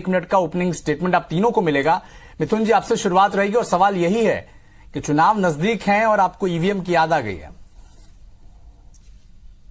1 minute का opening statement आप तीनों को मिलेगा। मिथुन जी, आपसे शुरुआत रहेगी और सवाल यही है कि चुनाव नजदीक हैं और आपको ईवीएम की याद आ गई है।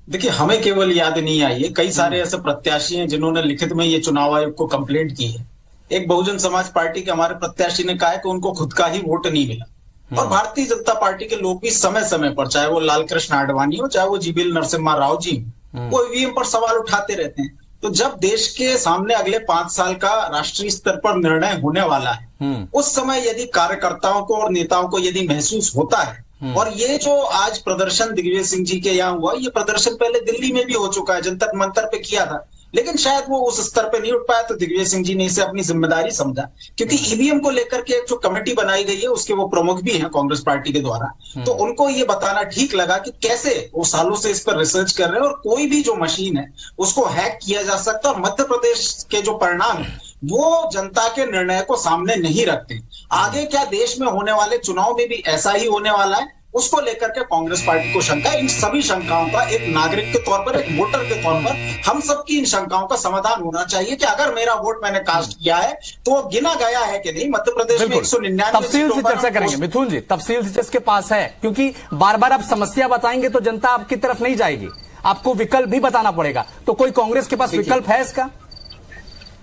देखिए, हमें केवल याद नहीं आई है, कई सारे ऐसे प्रत्याशी हैं जिन्होंने लिखित में ये चुनाव आयोग को कंप्लेंट की है। एक बहुजन समाज पार्टी के हमारे प्रत्याशी ने कहा है कि उनको खुद का ही वोट नहीं मिला। और भारतीय जनता पार्टी के लोग भी समय समय पर, चाहे वो लालकृष्ण आडवाणी हो, चाहे वो जीवीएल नरसिम्हा राव जी, वो ईवीएम पर सवाल उठाते रहते हैं। तो जब देश के सामने अगले 5 साल का राष्ट्रीय स्तर पर निर्णय होने वाला है, उस समय यदि कार्यकर्ताओं को और नेताओं को यदि महसूस होता है, और ये जो आज प्रदर्शन दिग्विजय सिंह जी के यहाँ हुआ, ये प्रदर्शन पहले दिल्ली में भी हो चुका है, जंतर मंतर पे किया था, लेकिन शायद वो उस स्तर पे नहीं उठ पाया। तो दिग्विजय सिंह जी ने इसे अपनी जिम्मेदारी समझा, क्योंकि ईवीएम को लेकर के एक जो कमेटी बनाई गई है, उसके वो प्रमुख भी हैं कांग्रेस पार्टी के द्वारा। तो उनको ये बताना ठीक लगा कि कैसे वो सालों से इस पर रिसर्च कर रहे हैं, और कोई भी जो मशीन है उसको हैक किया जा सकता है। और मध्य प्रदेश के जो परिणाम है वो जनता के निर्णय को सामने नहीं रखते। आगे क्या देश में होने वाले चुनाव में भी ऐसा ही होने वाला है, उसको लेकर के कांग्रेस पार्टी को शंका। इन सभी शंकाओं का एक नागरिक के तौर पर, एक वोटर के तौर पर, हम सबकी इन शंकाओं का समाधान होना चाहिए कि अगर मेरा वोट मैंने कास्ट किया है तो वो गिना गया है कि नहीं। मध्य प्रदेश में 199 तफसील से चर्चा करेंगे मिथुन जी, तफसील से जिसके पास है, क्योंकि बार बार आप समस्या बताएंगे तो जनता आपकी तरफ नहीं जाएगी, आपको विकल्प भी बताना पड़ेगा। तो कोई कांग्रेस के पास विकल्प है इसका?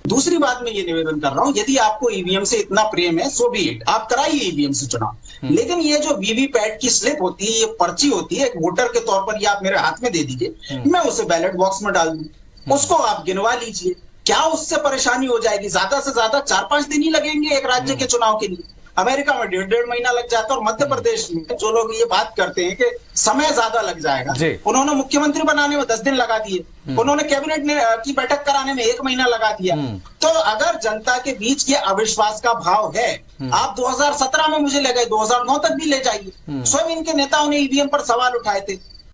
दूसरी बात मैं ये निवेदन कर रहा हूं, यदि आपको ईवीएम से इतना प्रेम है, सो बी इट, आप कराइए ईवीएम से चुनाव। लेकिन ये जो वीवीपैट की स्लिप होती है, ये पर्ची होती है, एक वोटर के तौर पर ये आप मेरे हाथ में दे दीजिए, मैं उसे बैलेट बॉक्स में डाल दूं, उसको आप गिनवा लीजिए। क्या उससे परेशानी हो जाएगी? ज्यादा से ज्यादा 4-5 दिन ही लगेंगे एक राज्य के चुनाव के लिए। अमेरिका में 1.5 महीना लग जाता है, और मध्य प्रदेश में जो लोग ये बात करते हैं कि समय ज्यादा लग जाएगा, उन्होंने मुख्यमंत्री बनाने में 10 दिन लगा दिए, उन्होंने कैबिनेट की बैठक कराने में 1 महीना लगा दिया। तो अगर जनता के बीच ये अविश्वास का भाव है, आप 2017 में मुझे ले गए, 2009 तक भी ले जाइए। स्वयं इनके नेताओं ने ईवीएम पर सवाल उठाए थे।